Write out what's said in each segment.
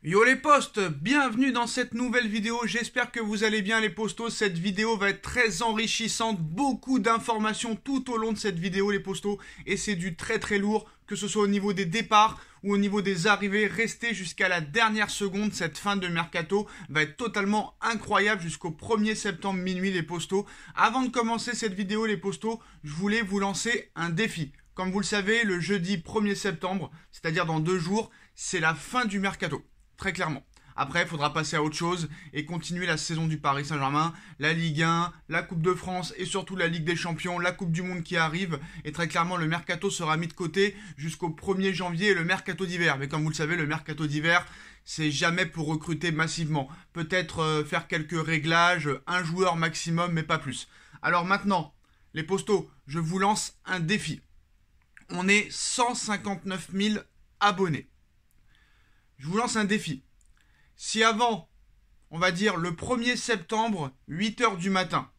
Yo les postes, bienvenue dans cette nouvelle vidéo, j'espère que vous allez bien les postos, cette vidéo va être très enrichissante, beaucoup d'informations tout au long de cette vidéo les postos, et c'est du très lourd, que ce soit au niveau des départs ou au niveau des arrivées, restez jusqu'à la dernière seconde, cette fin de mercato va être totalement incroyable jusqu'au 1er septembre minuit les postos. Avant de commencer cette vidéo les postos, je voulais vous lancer un défi. Comme vous le savez, le jeudi 1er septembre, c'est-à-dire dans 2 jours, c'est la fin du mercato. Très clairement. Après, il faudra passer à autre chose et continuer la saison du Paris Saint-Germain, la Ligue 1, la Coupe de France et surtout la Ligue des Champions, la Coupe du Monde qui arrive. Et très clairement, le mercato sera mis de côté jusqu'au 1er janvier et le mercato d'hiver. Mais comme vous le savez, le mercato d'hiver, c'est jamais pour recruter massivement. Peut-être faire quelques réglages, un joueur maximum, mais pas plus. Alors maintenant, les postos, je vous lance un défi. On est 159 000 abonnés. Je vous lance un défi. Si avant, on va dire le 1er septembre, 8h du matin,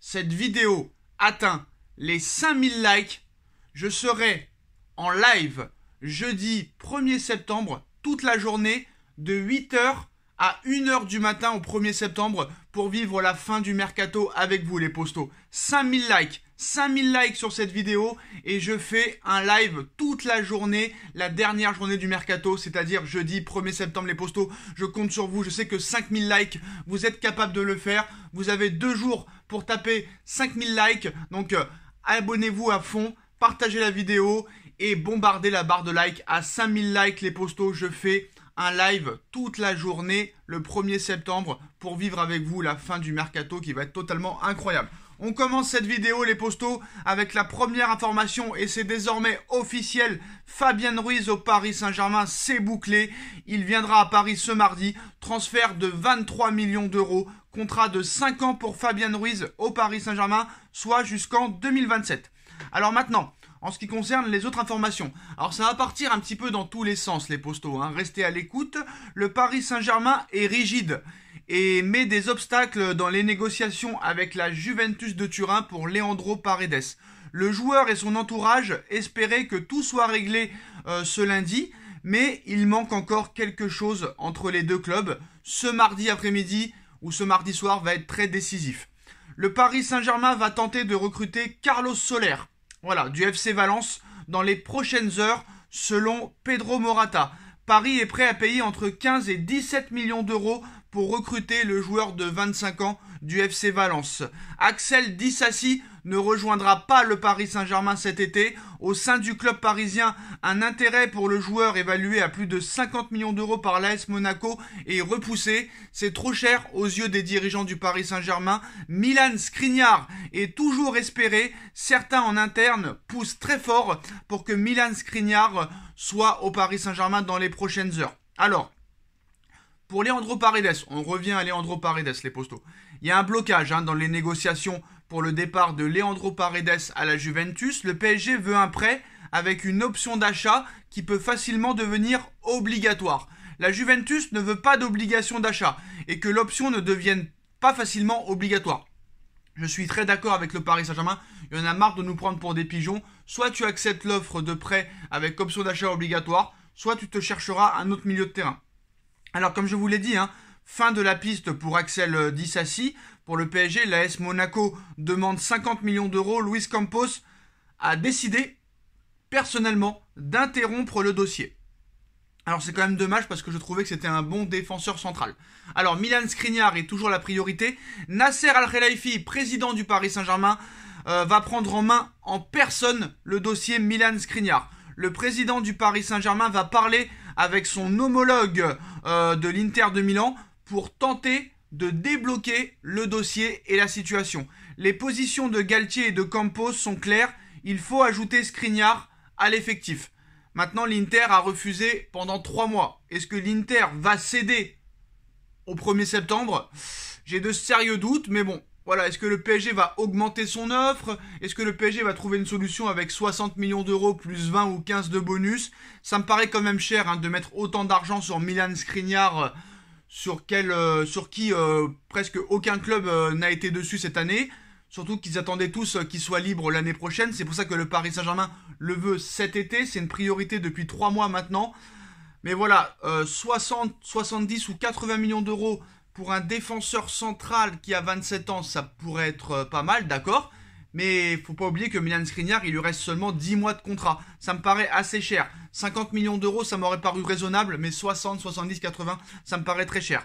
cette vidéo atteint les 5000 likes, je serai en live jeudi 1er septembre, toute la journée, de 8h à 1h du matin au 1er septembre pour vivre la fin du mercato avec vous les postos. 5000 likes. 5000 likes sur cette vidéo et je fais un live toute la journée, la dernière journée du mercato, c'est-à-dire jeudi 1er septembre les postos. Je compte sur vous, je sais que 5000 likes, vous êtes capable de le faire. Vous avez 2 jours pour taper 5000 likes, donc abonnez-vous à fond, partagez la vidéo et bombardez la barre de likes à 5000 likes les postos. Je fais un live toute la journée le 1er septembre pour vivre avec vous la fin du mercato qui va être totalement incroyable. On commence cette vidéo les postos avec la première information et c'est désormais officiel. Fabien Ruiz au Paris Saint-Germain, c'est bouclé. Il viendra à Paris ce mardi. Transfert de 23 millions d'euros. Contrat de 5 ans pour Fabien Ruiz au Paris Saint-Germain, soit jusqu'en 2027. Alors maintenant, en ce qui concerne les autres informations, alors ça va partir un petit peu dans tous les sens les postos, hein. Restez à l'écoute. Le Paris Saint-Germain est rigide et met des obstacles dans les négociations avec la Juventus de Turin pour Leandro Paredes. Le joueur et son entourage espéraient que tout soit réglé ce lundi, mais il manque encore quelque chose entre les deux clubs. Ce mardi après-midi ou ce mardi soir va être très décisif. Le Paris Saint-Germain va tenter de recruter Carlos Soler, voilà, du FC Valence, dans les prochaines heures, selon Pedro Morata. Paris est prêt à payer entre 15 et 17 millions d'euros pour recruter le joueur de 25 ans du FC Valence. Axel Disasi ne rejoindra pas le Paris Saint-Germain cet été. Au sein du club parisien, un intérêt pour le joueur évalué à plus de 50 millions d'euros par l'AS Monaco est repoussé. C'est trop cher aux yeux des dirigeants du Paris Saint-Germain. Milan Skriniar est toujours espéré. Certains en interne poussent très fort pour que Milan Skriniar soit au Paris Saint-Germain dans les prochaines heures. Alors, pour Leandro Paredes, on revient à Leandro Paredes, les postos. Il y a un blocage dans les négociations pour le départ de Leandro Paredes à la Juventus. Le PSG veut un prêt avec une option d'achat qui peut facilement devenir obligatoire. La Juventus ne veut pas d'obligation d'achat et que l'option ne devienne pas facilement obligatoire. Je suis très d'accord avec le Paris Saint-Germain. Il y en a marre de nous prendre pour des pigeons. Soit tu acceptes l'offre de prêt avec option d'achat obligatoire, soit tu te chercheras un autre milieu de terrain. Alors comme je vous l'ai dit, fin de la piste pour Axel Disasi. Pour le PSG, l'AS Monaco demande 50 millions d'euros. Luis Campos a décidé personnellement d'interrompre le dossier. Alors c'est quand même dommage parce que je trouvais que c'était un bon défenseur central. Alors Milan Skriniar est toujours la priorité. Nasser Al-Khelaifi, président du Paris Saint-Germain, va prendre en main en personne le dossier Milan Skriniar. Le président du Paris Saint-Germain va parler avec son homologue de l'Inter de Milan pour tenter de débloquer le dossier et la situation. Les positions de Galtier et de Campos sont claires. Il faut ajouter Skriniar à l'effectif. Maintenant, l'Inter a refusé pendant 3 mois. Est-ce que l'Inter va céder au 1er septembre? J'ai de sérieux doutes, mais bon. Voilà, est-ce que le PSG va augmenter son offre? Est-ce que le PSG va trouver une solution avec 60 millions d'euros plus 20 ou 15 de bonus? Ça me paraît quand même cher de mettre autant d'argent sur Milan Skriniar, sur qui presque aucun club n'a été dessus cette année. Surtout qu'ils attendaient tous qu'il soit libre l'année prochaine. C'est pour ça que le Paris Saint-Germain le veut cet été. C'est une priorité depuis 3 mois maintenant. Mais voilà, 60, 70 ou 80 millions d'euros pour un défenseur central qui a 27 ans, ça pourrait être pas mal, d'accord. Mais faut pas oublier que Milan Skriniar, il lui reste seulement 10 mois de contrat. Ça me paraît assez cher. 50 millions d'euros, ça m'aurait paru raisonnable, mais 60, 70, 80, ça me paraît très cher.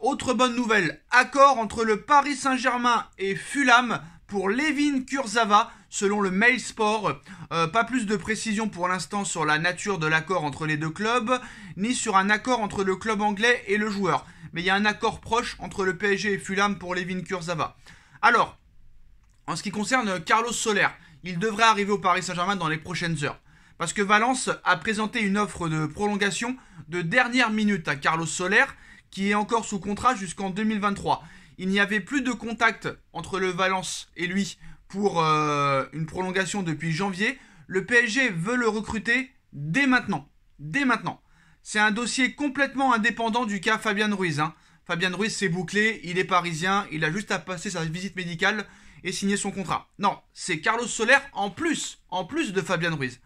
Autre bonne nouvelle, accord entre le Paris Saint-Germain et Fulham pour Layvin Kurzawa, selon le Mail Sport. Pas plus de précision pour l'instant sur la nature de l'accord entre les deux clubs, ni sur un accord entre le club anglais et le joueur. Mais il y a un accord proche entre le PSG et Fulham pour Layvin Kurzawa. Alors, en ce qui concerne Carlos Soler, il devrait arriver au Paris Saint-Germain dans les prochaines heures. Parce que Valence a présenté une offre de prolongation de dernière minute à Carlos Soler, qui est encore sous contrat jusqu'en 2023. Il n'y avait plus de contact entre le Valence et lui pour une prolongation depuis janvier. Le PSG veut le recruter dès maintenant. Dès maintenant. C'est un dossier complètement indépendant du cas Fabian Ruiz. Fabian Ruiz, c'est bouclé, il est parisien, il a juste à passer sa visite médicale et signer son contrat. Non, c'est Carlos Soler en plus de Fabian Ruiz.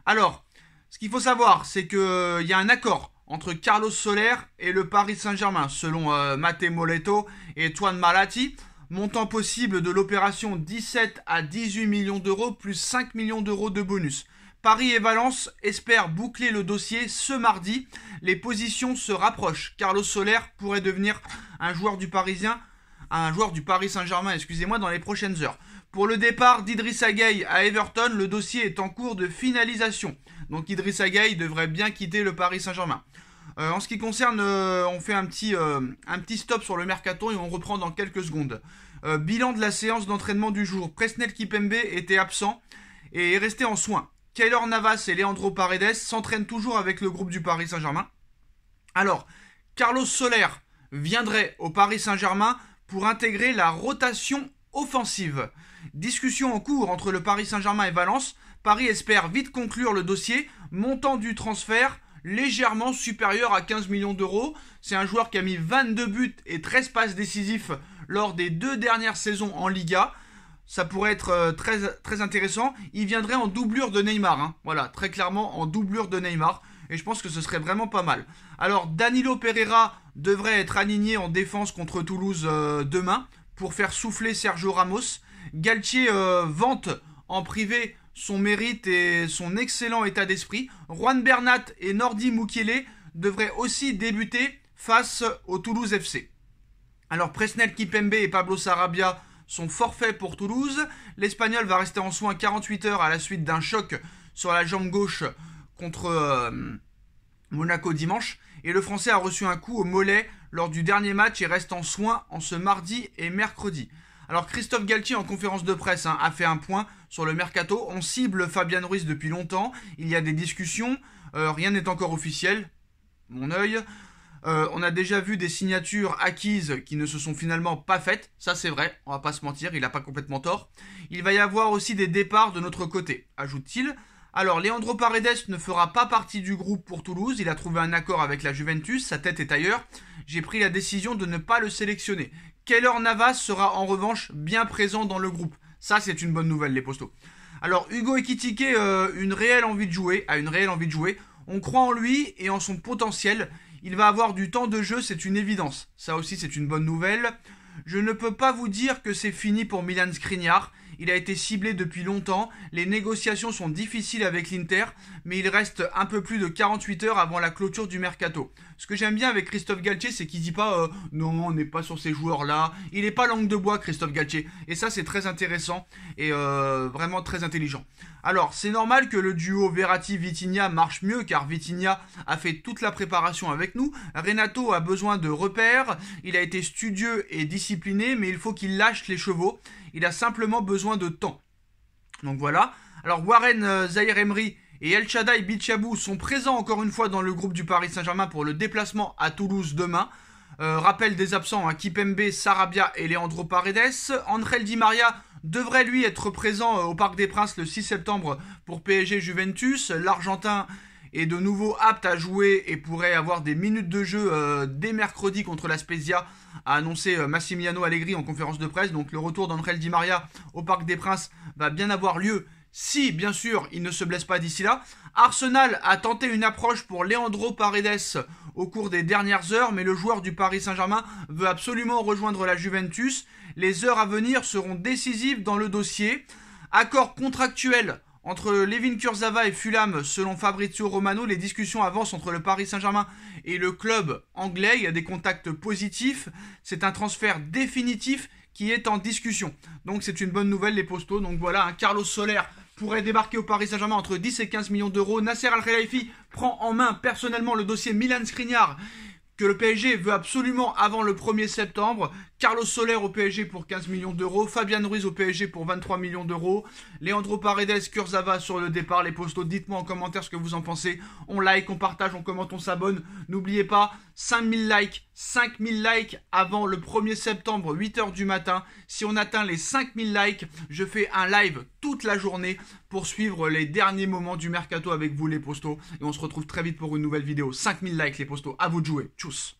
Alors, ce qu'il faut savoir, c'est qu'il y a un accord entre Carlos Soler et le Paris Saint-Germain, selon Matteo Moletto et Toine Malati. Montant possible de l'opération 17 à 18 millions d'euros plus 5 millions d'euros de bonus. Paris et Valence espèrent boucler le dossier ce mardi. Les positions se rapprochent. Carlos Soler pourrait devenir un joueur du Paris Saint-Germain, dans les prochaines heures. Pour le départ d'Idrissa Gueye à Everton, le dossier est en cours de finalisation. Donc Idrissa Gueye devrait bien quitter le Paris Saint-Germain. En ce qui concerne, on fait un petit stop sur le mercato et on reprend dans quelques secondes. Bilan de la séance d'entraînement du jour. Presnel Kimpembe était absent et est resté en soins. Keylor Navas et Leandro Paredes s'entraînent toujours avec le groupe du Paris Saint-Germain. Alors, Carlos Soler viendrait au Paris Saint-Germain pour intégrer la rotation offensive. Discussion en cours entre le Paris Saint-Germain et Valence. Paris espère vite conclure le dossier. Montant du transfert légèrement supérieur à 15 millions d'euros. C'est un joueur qui a mis 22 buts et 13 passes décisifs lors des 2 dernières saisons en Liga. Ça pourrait être très, très intéressant. Il viendrait en doublure de Neymar. Voilà, très clairement en doublure de Neymar. Et je pense que ce serait vraiment pas mal. Alors, Danilo Pereira devrait être aligné en défense contre Toulouse demain pour faire souffler Sergio Ramos. Galtier vante en privé son mérite et son excellent état d'esprit. Juan Bernat et Nordi Mukiele devraient aussi débuter face au Toulouse FC. Alors, Presnel Kimpembe et Pablo Sarabia sont forfaits pour Toulouse. L'Espagnol va rester en soins 48 heures à la suite d'un choc sur la jambe gauche contre Monaco dimanche. Et le Français a reçu un coup au mollet lors du dernier match et reste en soins en ce mardi et mercredi. Alors Christophe Galtier en conférence de presse a fait un point sur le mercato. On cible Fabian Ruiz depuis longtemps. Il y a des discussions. Rien n'est encore officiel. Mon œil. On a déjà vu des signatures acquises qui ne se sont finalement pas faites. Ça c'est vrai, on va pas se mentir, il n'a pas complètement tort. Il va y avoir aussi des départs de notre côté, ajoute-t-il. Alors Leandro Paredes ne fera pas partie du groupe pour Toulouse. Il a trouvé un accord avec la Juventus, sa tête est ailleurs. J'ai pris la décision de ne pas le sélectionner. Keylor Navas sera en revanche bien présent dans le groupe. Ça c'est une bonne nouvelle les postos. Alors Hugo Ekitike a une réelle envie de jouer. On croit en lui et en son potentiel. Il va avoir du temps de jeu, c'est une évidence. Ça aussi, c'est une bonne nouvelle. Je ne peux pas vous dire que c'est fini pour Milan Skriniar. Il a été ciblé depuis longtemps. Les négociations sont difficiles avec l'Inter, mais il reste un peu plus de 48 heures avant la clôture du mercato. Ce que j'aime bien avec Christophe Galtier, c'est qu'il dit pas non, on n'est pas sur ces joueurs-là. Il n'est pas langue de bois, Christophe Galtier. Et ça, c'est très intéressant et vraiment très intelligent. Alors, c'est normal que le duo Verratti-Vitinha marche mieux, car Vitinha a fait toute la préparation avec nous. Renato a besoin de repères. Il a été studieux et discipliné, mais il faut qu'il lâche les chevaux. Il a simplement besoin de temps. Donc voilà. Alors Warren Zaïre-Emery et El Shaddai Bichabou sont présents encore une fois dans le groupe du Paris Saint-Germain pour le déplacement à Toulouse demain. Rappel des absents, Kimpembe, Sarabia et Leandro Paredes. Angel Di Maria devrait lui être présent au Parc des Princes le 6 septembre pour PSG Juventus. L'Argentin est de nouveau apte à jouer et pourrait avoir des minutes de jeu dès mercredi contre la Spezia, a annoncé Massimiliano Allegri en conférence de presse. Donc le retour d'Angel Di Maria au Parc des Princes va bien avoir lieu si bien sûr il ne se blesse pas d'ici là. Arsenal a tenté une approche pour Leandro Paredes au cours des dernières heures, mais le joueur du Paris Saint-Germain veut absolument rejoindre la Juventus. Les heures à venir seront décisives dans le dossier. Accord contractuel entre Layvin Kurzawa et Fulham, selon Fabrizio Romano. Les discussions avancent entre le Paris Saint-Germain et le club anglais. Il y a des contacts positifs. C'est un transfert définitif qui est en discussion. Donc c'est une bonne nouvelle les postos. Donc voilà, un Carlos Soler pourrait débarquer au Paris Saint-Germain entre 10 et 15 millions d'euros. Nasser Al-Khelaifi prend en main personnellement le dossier Milan Skriniar, que le PSG veut absolument avant le 1er septembre. Carlos Soler au PSG pour 15 millions d'euros. Fabian Ruiz au PSG pour 23 millions d'euros. Leandro Paredes, Kurzawa sur le départ. Les postos, dites-moi en commentaire ce que vous en pensez. On like, on partage, on commente, on s'abonne. N'oubliez pas, 5000 likes avant le 1er septembre, 8h du matin. Si on atteint les 5000 likes, je fais un live toute la journée pour suivre les derniers moments du mercato avec vous les postos. Et on se retrouve très vite pour une nouvelle vidéo. 5000 likes les postos, à vous de jouer. Tchuss.